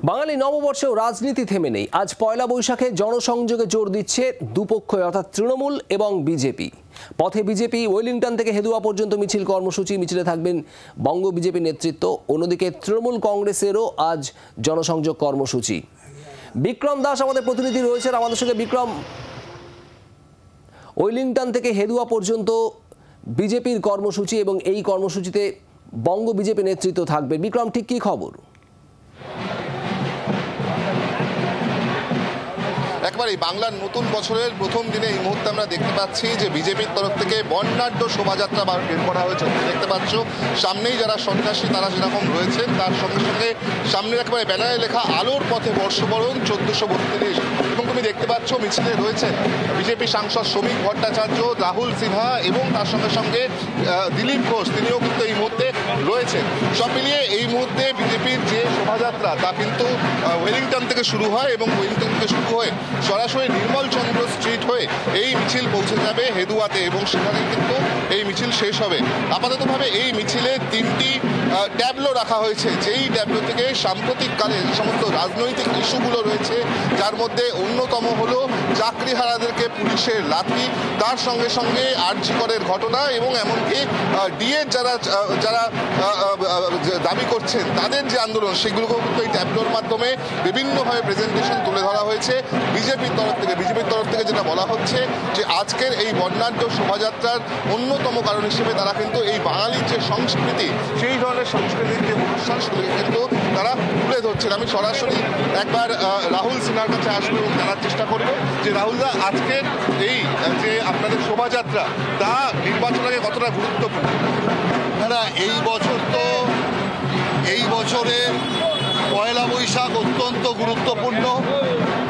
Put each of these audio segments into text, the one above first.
বাঙালি নববর্ষেও রাজনীতি থেমে নেই। আজ পয়লা বৈশাখে জনসংযোগে জোর দিচ্ছে দুপক্ষই, অর্থাৎ তৃণমূল এবং বিজেপি। পথে বিজেপি ওয়েলিংটন থেকে হেদুয়া পর্যন্ত মিছিল কর্মসূচি, মিছিলে থাকবেন বঙ্গ বিজেপি নেতৃত্ব। অন্যদিকে তৃণমূল কংগ্রেসেরও আজ জনসংযোগ কর্মসূচি। বিক্রম দাস আমাদের প্রতিনিধি রয়েছেন আমাদের সঙ্গে। বিক্রম, ওয়েলিংটন থেকে হেদুয়া পর্যন্ত বিজেপির কর্মসূচি এবং এই কর্মসূচিতে বঙ্গ বিজেপি নেতৃত্ব থাকবে। বিক্রম, ঠিক কী খবর? একবারেই বাংলার নতুন বছরের প্রথম দিনে এই মুহূর্তে আমরা দেখতে পাচ্ছি যে বিজেপির তরফ থেকে বর্ণাঢ্য শোভাযাত্রা বের করা হয়েছে। দেখতে পাচ্ছ সামনেই যারা সন্ত্রাসী তারা যেরকম রয়েছেন, তার সঙ্গে সঙ্গে সামনের একেবারে ব্যানারে লেখা আলোর পথে বর্ষবরণ 1432। এবং তুমি দেখতে পাচ্ছ মিছিলে রয়েছে বিজেপি সাংসদ শ্রমিক ভট্টাচার্য, রাহুল সিনহা এবং তার সঙ্গে সঙ্গে দিলীপ ঘোষ, তিনিও কিন্তু এই মুহূর্তে রয়েছেন। সব মিলিয়ে এই মুহূর্তে বিজেপির যে শোভাযাত্রা তা কিন্তু ওয়েলিংটন থেকে শুরু হয় এবং ওয়েলিংটন থেকে শুরু হয়ে সরাসরি নির্মল চন্দ্র স্ট্রিট হয়ে এই মিছিল পৌঁছে যাবে হেদুয়াতে এবং সেখানে কিন্তু এই মিছিল শেষ হবে। আপাততভাবে এই মিছিলে 3টি ট্যাবলো রাখা হয়েছে, যেই ট্যাবলো থেকে সাম্প্রতিককালে যে সমস্ত রাজনৈতিক ইস্যুগুলো রয়েছে, যার মধ্যে অন্যতম হলো চাকরিহারাদেরকে পুলিশের লাথি, তার সঙ্গে সঙ্গে আরজি করের ঘটনা এবং এমনকি ডিএর যারা দাবি করছেন তাদের যে আন্দোলন, সেগুলোকেও কিন্তু এই ট্যাবলোর মাধ্যমে বিভিন্নভাবে প্রেজেন্টেশন তুলে ধরা হয়েছে বিজেপির তরফ থেকে যেটা বলা হচ্ছে যে আজকের এই বর্ণাঢ্য শোভাযাত্রার অন্যতম কারণ হিসেবে তারা কিন্তু এই বাঙালির যে সংস্কৃতি, সেই ধরনের সংস্কৃতির যে অনুষ্ঠান সেগুলি কিন্তু তারা তুলে ধরছেন। আমি সরাসরি একবার রাহুল সিনহার কাছে আসবো এবং জানার চেষ্টা করব যে রাহুলদা, আজকের এই যে আপনাদের শোভাযাত্রা তা নির্বাচন আগে কতটা গুরুত্বপূর্ণ? না, এই বছরের পয়লা বৈশাখ অত্যন্ত গুরুত্বপূর্ণ।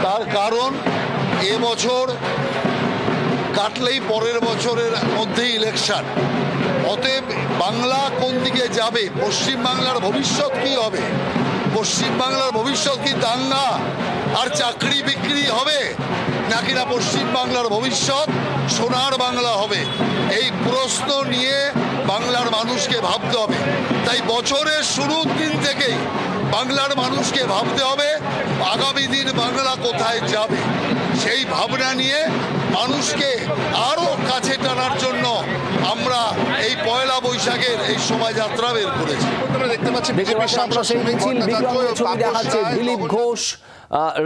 তার কারণ এবছর কাটলেই পরের বছরের মধ্যেই ইলেকশন। অতএব বাংলা কোন দিকে যাবে, পশ্চিমবাংলার ভবিষ্যৎ কি হবে, পশ্চিমবাংলার ভবিষ্যৎ কি দাঙ্গা আর চাকরি বিক্রি হবে, নাকি না পশ্চিমবাংলার ভবিষ্যৎ সোনার বাংলা হবে, এই প্রশ্ন নিয়ে বাংলার মানুষকে ভাবতে হবে। তাই বছরের শুরুর দিন থেকেই বাংলার মানুষকে ভাবতে হবে আগামী দিন বাংলা কোথায় যাবে। সেই ভাবনা নিয়ে মানুষকে আরো কাছে টানার জন্য আমরা এই পয়লা বৈশাখের এই শোভাযাত্রা বের করেছি। দেখতে পাচ্ছি দিলীপ ঘোষ,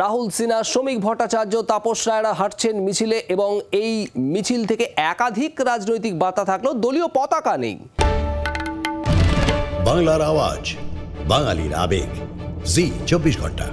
রাহুল সিনহা, শ্রমিক ভট্টাচার্য, তাপস রায়রা হাঁটছেন মিছিলে এবং এই মিছিল থেকে একাধিক রাজনৈতিক বার্তা থাকলেও দলীয় পতাকা নেই। বাংলার আওয়াজ, বাঙালির আবেগ, জি 24 ঘন্টা।